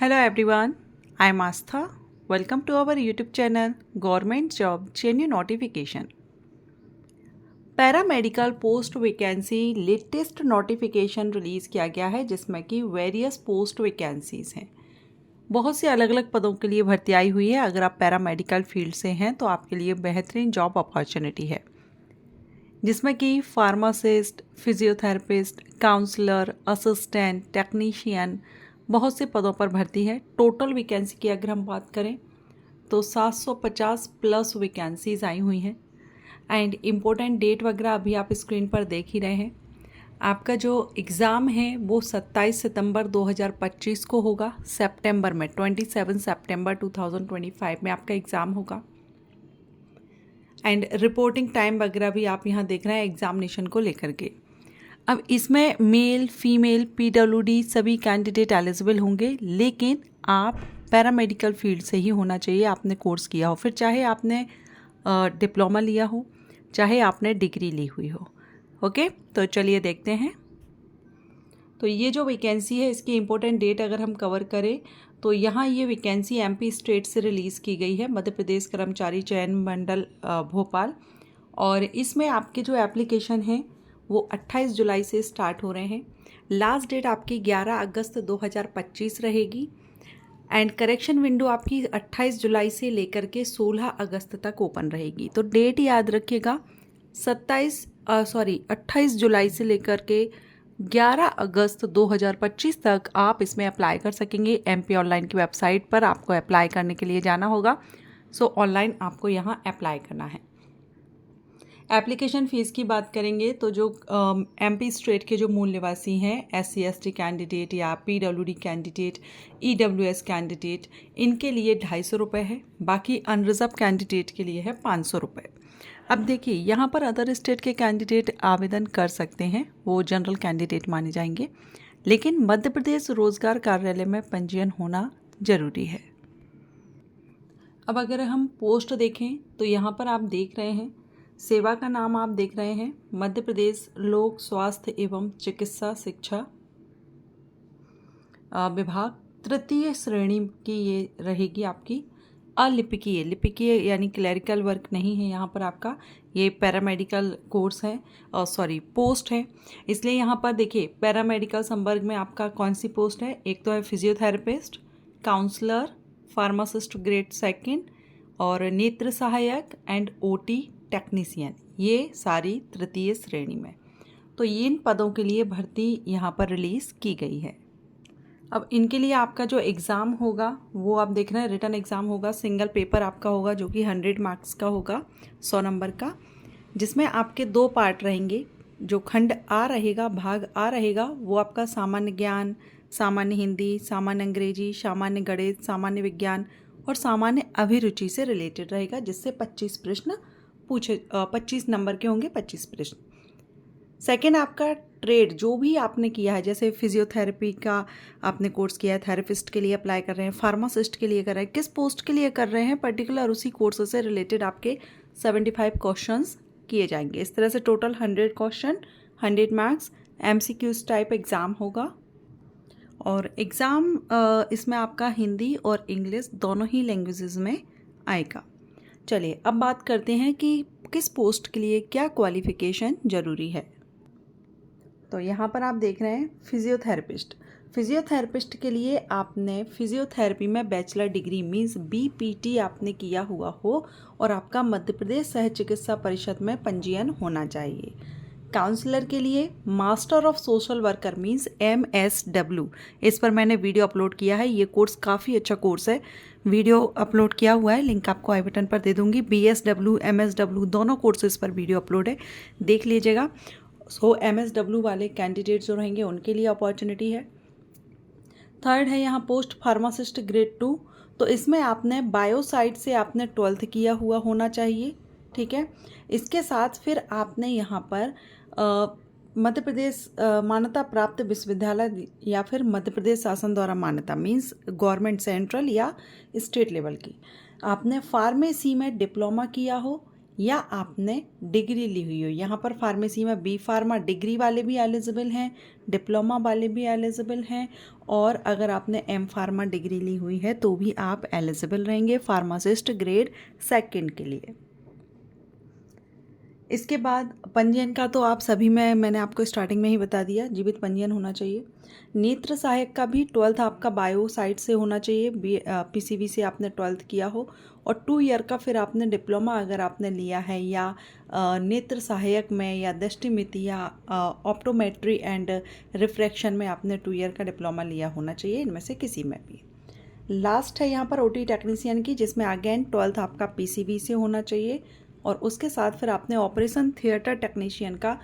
Hello everyone, I am Astha. Welcome to our YouTube channel Government Job Genuine Notification. Paramedical post vacancy latest notification release किया गया है जिसमें कि various post vacancies हैं। बहुत से अलग अलग पदों के लिए भर्ती आई हुई है। अगर आप पैरामेडिकल फील्ड से हैं तो आपके लिए बेहतरीन जॉब अपॉर्चुनिटी है, जिसमें कि pharmacist, physiotherapist, counsellor, assistant, technician, बहुत से पदों पर भर्ती है। टोटल वैकेंसी की अगर हम बात करें तो 750 प्लस वैकेंसीज़ आई हुई हैं। एंड इम्पोर्टेंट डेट वगैरह अभी आप स्क्रीन पर देख ही रहे हैं। आपका जो एग्ज़ाम है वो 27 सितंबर 2025 को होगा। सितंबर में 27 सितंबर 2025 में आपका एग्ज़ाम होगा। एंड रिपोर्टिंग टाइम वगैरह भी आप यहाँ देख रहे हैं एग्जामिनेशन को लेकर के। अब इसमें मेल, फीमेल, पीडब्ल्यूडी सभी कैंडिडेट एलिजिबल होंगे, लेकिन आप पैरामेडिकल फील्ड से ही होना चाहिए। आपने कोर्स किया हो, फिर चाहे आपने डिप्लोमा लिया हो, चाहे आपने डिग्री ली हुई हो। ओके, तो चलिए देखते हैं। तो ये जो वैकेंसी है इसकी इम्पोर्टेंट डेट अगर हम कवर करें तो यहाँ ये वैकेंसी एमपी स्टेट से रिलीज़ की गई है, मध्य प्रदेश कर्मचारी चयन मंडल भोपाल। और इसमें आपके जो एप्लीकेशन हैं वो 28 जुलाई से स्टार्ट हो रहे हैं। लास्ट डेट आपकी 11 अगस्त 2025 रहेगी। एंड करेक्शन विंडो आपकी 28 जुलाई से लेकर के 16 अगस्त तक ओपन रहेगी। तो डेट याद रखिएगा, 28 जुलाई से लेकर के 11 अगस्त 2025 तक आप इसमें अप्लाई कर सकेंगे। एमपी ऑनलाइन की वेबसाइट पर आपको अप्लाई करने के लिए जाना होगा। सो ऑनलाइन आपको यहाँ अप्लाई करना है। एप्लीकेशन फ़ीस की बात करेंगे तो जो एमपी स्टेट के जो मूल निवासी हैं, SC ST कैंडिडेट या PWD कैंडिडेट, EWS कैंडिडेट, इनके लिए 250 रुपये है। बाकी अनरिजर्व कैंडिडेट के लिए है 500 रुपये। अब देखिए, यहाँ पर अदर स्टेट के कैंडिडेट आवेदन कर सकते हैं, वो जनरल कैंडिडेट माने जाएंगे, लेकिन मध्य प्रदेश रोजगार कार्यालय में पंजीयन होना जरूरी है। अब अगर हम पोस्ट देखें तो यहाँ पर आप देख रहे हैं, सेवा का नाम आप देख रहे हैं मध्य प्रदेश लोक स्वास्थ्य एवं चिकित्सा शिक्षा विभाग, तृतीय श्रेणी की ये रहेगी आपकी। अलिपिकीय, लिपिकीय यानी क्लरिकल वर्क नहीं है यहाँ पर आपका, ये पैरामेडिकल कोर्स है, पोस्ट है। इसलिए यहाँ पर देखिए पैरामेडिकल संवर्ग में आपका कौन सी पोस्ट है, एक तो है फिजियोथेरेपिस्ट, काउंसलर, फार्मासिस्ट ग्रेड 2 और नेत्र सहायक एंड OT टेक्नीशियन, ये सारी तृतीय श्रेणी में। तो इन पदों के लिए भर्ती यहाँ पर रिलीज़ की गई है। अब इनके लिए आपका जो एग्ज़ाम होगा वो आप देख रहे हैं, रिटन एग्ज़ाम होगा, सिंगल पेपर आपका होगा जो कि 100 मार्क्स का होगा, 100 नंबर का, जिसमें आपके 2 पार्ट रहेंगे। जो खंड आ रहेगा, भाग आ रहेगा, वो आपका सामान्य ज्ञान, सामान्य हिंदी, सामान्य अंग्रेजी, सामान्य गणित, सामान्य विज्ञान और सामान्य अभिरुचि से रिलेटेड रहेगा, जिससे 25 प्रश्न 25 नंबर के होंगे, 25 प्रश्न। सेकेंड आपका ट्रेड जो भी आपने किया है, जैसे फिजियोथेरेपी का आपने कोर्स किया है, थेरेपिस्ट के लिए अप्लाई कर रहे हैं, फार्मासिस्ट के लिए कर रहे हैं, किस पोस्ट के लिए कर रहे हैं पर्टिकुलर, उसी कोर्स से रिलेटेड आपके 75 क्वेश्चंस किए जाएंगे। इस तरह से total 100 question, 100 marks, MCQs type exam होगा। और एग्ज़ाम इसमें आपका हिंदी और इंग्लिश दोनों ही लैंग्वेजेस में आएगा। चलिए अब बात करते हैं कि किस पोस्ट के लिए क्या क्वालिफ़िकेशन ज़रूरी है। तो यहाँ पर आप देख रहे हैं फिजियोथेरेपिस्ट। फिजियोथेरेपिस्ट के लिए आपने फिजियोथेरेपी में बैचलर डिग्री मीन्स BPT आपने किया हुआ हो और आपका मध्य प्रदेश सह चिकित्सा परिषद में पंजीयन होना चाहिए। काउंसलर के लिए master of social worker means MSW, इस पर मैंने वीडियो अपलोड किया है। ये कोर्स काफ़ी अच्छा कोर्स है, वीडियो अपलोड किया हुआ है, लिंक आपको आई बटन पर दे दूंगी। BSW MSW दोनों कोर्सेज पर वीडियो अपलोड है, देख लीजिएगा। सो MSW वाले कैंडिडेट जो रहेंगे उनके लिए अपॉर्चुनिटी है। थर्ड है यहाँ पोस्ट फार्मासिस्ट ग्रेड 2, तो इसमें आपने बायोसाइड से आपने 12th किया हुआ होना चाहिए, ठीक है। इसके साथ फिर आपने यहाँ पर मध्य प्रदेश मान्यता प्राप्त विश्वविद्यालय या फिर मध्य प्रदेश शासन द्वारा मान्यता मीन्स गवर्नमेंट सेंट्रल या स्टेट लेवल की, आपने फार्मेसी में डिप्लोमा किया हो या आपने डिग्री ली हुई हो। यहाँ पर फार्मेसी में बी फार्मा डिग्री वाले भी एलिजिबल हैं, डिप्लोमा वाले भी एलिजिबल हैं, और अगर आपने एम फार्मा डिग्री ली हुई है तो भी आप एलिजिबल रहेंगे फार्मासिस्ट ग्रेड 2 के लिए। इसके बाद पंजीयन का तो आप सभी में मैंने आपको स्टार्टिंग में ही बता दिया, जीवित पंजीयन होना चाहिए। नेत्र सहायक का भी 12th आपका बायो साइट से होना चाहिए, पीसीवी से आपने 12th किया हो, और 2 ईयर का फिर आपने डिप्लोमा अगर आपने लिया है या नेत्र सहायक में या दृष्टिमिति या ऑप्टोमेट्री एंड रिफ्रैक्शन में आपने 2 ईयर का डिप्लोमा लिया होना चाहिए, इनमें से किसी में भी। लास्ट है यहाँ पर ओटी टेक्नीशियन की, जिसमें अगेन 12th आपका पीसीवी से होना चाहिए, और उसके साथ फिर आपने ऑपरेशन थिएटर टेक्नीशियन का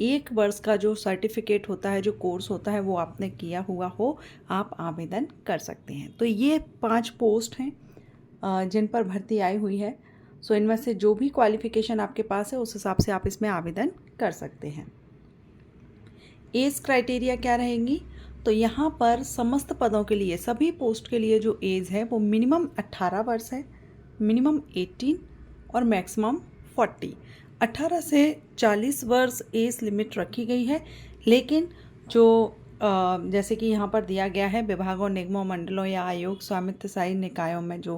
1 वर्ष का जो सर्टिफिकेट होता है, जो कोर्स होता है, वो आपने किया हुआ हो, आप आवेदन कर सकते हैं। तो ये 5 पोस्ट हैं जिन पर भर्ती आई हुई है। सो इनमें से जो भी क्वालिफिकेशन आपके पास है उस हिसाब से आप इसमें आवेदन कर सकते हैं। एज क्राइटेरिया क्या रहेंगी? तो यहाँ पर समस्त पदों के लिए, सभी पोस्ट के लिए जो एज है वो मिनिमम 18 वर्ष है, मिनिमम 18 और मैक्सिमम 40। 18 से 40 वर्ष एज लिमिट रखी गई है, लेकिन जो जैसे कि यहाँ पर दिया गया है, विभागों, निगमों, मंडलों या आयोग स्वामित्वशाही निकायों में जो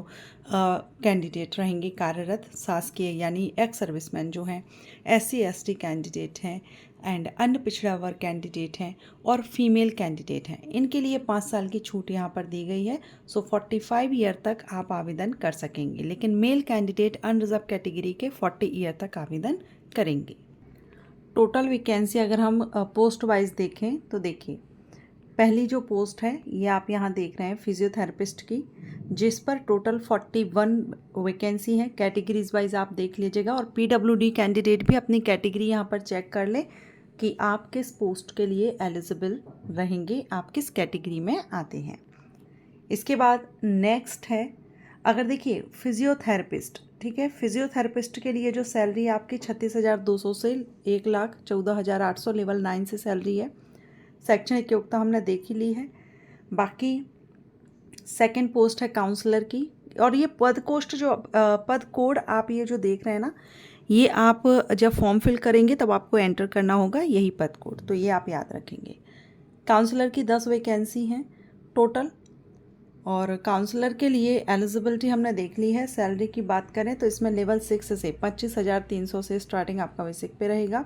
कैंडिडेट रहेंगे कार्यरत शासकीय यानी एक्स सर्विसमैन जो हैं, SC ST कैंडिडेट हैं एंड अन्य पिछड़ा वर्ग कैंडिडेट हैं और फीमेल कैंडिडेट हैं, इनके लिए 5 साल की छूट यहाँ पर दी गई है। सो 45 ईयर तक आप आवेदन कर सकेंगे, लेकिन मेल कैंडिडेट अनरिजर्व कैटेगरी के 40 ईयर तक आवेदन करेंगे। टोटल वैकेंसी अगर हम पोस्ट वाइज देखें तो देखिए, पहली जो पोस्ट है ये आप यहाँ देख रहे हैं फिजियोथेरेपिस्ट की, जिस पर टोटल 41 वैकेंसी है। कैटेगरीज वाइज आप देख लीजिएगा, और PWD कैंडिडेट भी अपनी कैटेगरी यहाँ पर चेक कर ले कि आप किस पोस्ट के लिए एलिजिबल रहेंगे, आप किस कैटेगरी में आते हैं। इसके बाद नेक्स्ट है, अगर देखिए फिजियोथेरेपिस्ट, ठीक है, फिजियोथेरेपिस्ट के लिए जो सैलरी आपकी 36,200 से 1,14,800 लेवल 9 से सैलरी है। शैक्षणिक योग्यता हमने देख ही ली है। बाकी सेकंड पोस्ट है काउंसलर की, और ये पद कोड आप ये जो देख रहे हैं ना, ये आप जब फॉर्म फिल करेंगे तब आपको एंटर करना होगा यही पद कोड, तो ये आप याद रखेंगे। काउंसलर की 10 वैकेंसी हैं टोटल, और काउंसलर के लिए एलिजिबिलिटी हमने देख ली है। सैलरी की बात करें तो इसमें लेवल 6 से 25,300 से स्टार्टिंग आपका बेसिक पे रहेगा।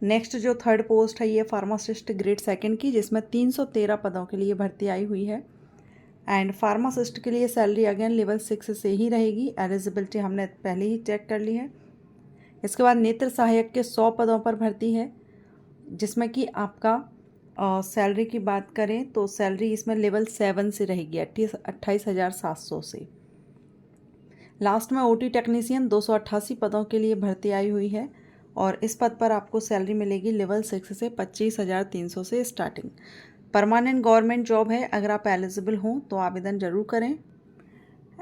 नेक्स्ट जो थर्ड पोस्ट है ये फार्मासिस्ट ग्रेड 2 की, जिसमें 313 पदों के लिए भर्ती आई हुई है। एंड फार्मासिस्ट के लिए सैलरी अगेन लेवल 6 से ही रहेगी, एलिजिबिलिटी हमने पहले ही चेक कर ली है। इसके बाद नेत्र सहायक के 100 पदों पर भर्ती है, जिसमें कि आपका सैलरी की बात करें तो सैलरी इसमें लेवल 7 से रहेगी, 28,700 से। लास्ट में ओटी टेक्नीशियन 288 पदों के लिए भर्ती आई हुई है, और इस पद पर आपको सैलरी मिलेगी लेवल 6 से 25,300 से स्टार्टिंग। परमानेंट गवर्नमेंट जॉब है, अगर आप एलिजिबल हों तो आवेदन ज़रूर करें।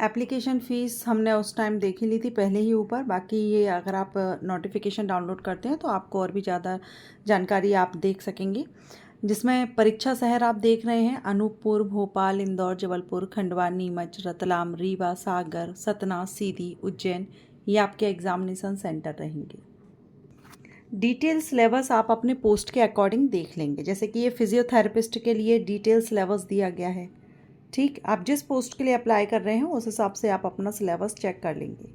एप्लीकेशन फ़ीस हमने उस टाइम देख ही ली थी पहले ही ऊपर, बाकी ये अगर आप नोटिफिकेशन डाउनलोड करते हैं तो आपको और भी ज़्यादा जानकारी आप देख सकेंगे। जिसमें परीक्षा शहर आप देख रहे हैं अनूपपुर, भोपाल, इंदौर, जबलपुर, खंडवा, नीमच, रतलाम, रीवा, सागर, सतना, सीधी, उज्जैन, ये आपके एग्जामिनेशन सेंटर रहेंगे। डिटेल सिलेबस आप अपने पोस्ट के अकॉर्डिंग देख लेंगे, जैसे कि ये फिजियोथेरेपिस्ट के लिए डिटेल सिलेबस दिया गया है। ठीक, आप जिस पोस्ट के लिए अप्लाई कर रहे हैं उस हिसाब से आप अपना सिलेबस चेक कर लेंगे।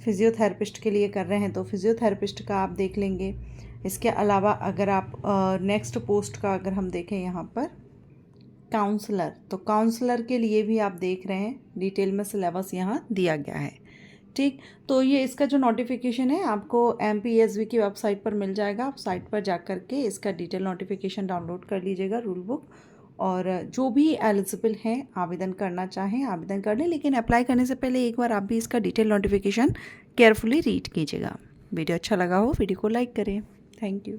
फिजियोथेरेपिस्ट के लिए कर रहे हैं तो फिजियोथेरेपिस्ट का आप देख लेंगे। इसके अलावा अगर आप नेक्स्ट पोस्ट का अगर हम देखें यहाँ पर काउंसलर, तो काउंसलर के लिए भी आप देख रहे हैं डिटेल में सिलेबस यहाँ दिया गया है। ठीक, तो ये इसका जो नोटिफिकेशन है आपको MPSV की वेबसाइट पर मिल जाएगा, आप साइट पर जा कर के इसका डिटेल नोटिफिकेशन डाउनलोड कर लीजिएगा, रूल बुक, और जो भी एलिजिबल हैं आवेदन करना चाहें आवेदन कर लें, लेकिन अप्लाई करने से पहले एक बार आप भी इसका डिटेल नोटिफिकेशन केयरफुली रीड कीजिएगा। वीडियो अच्छा लगा हो वीडियो को लाइक करें। Thank you.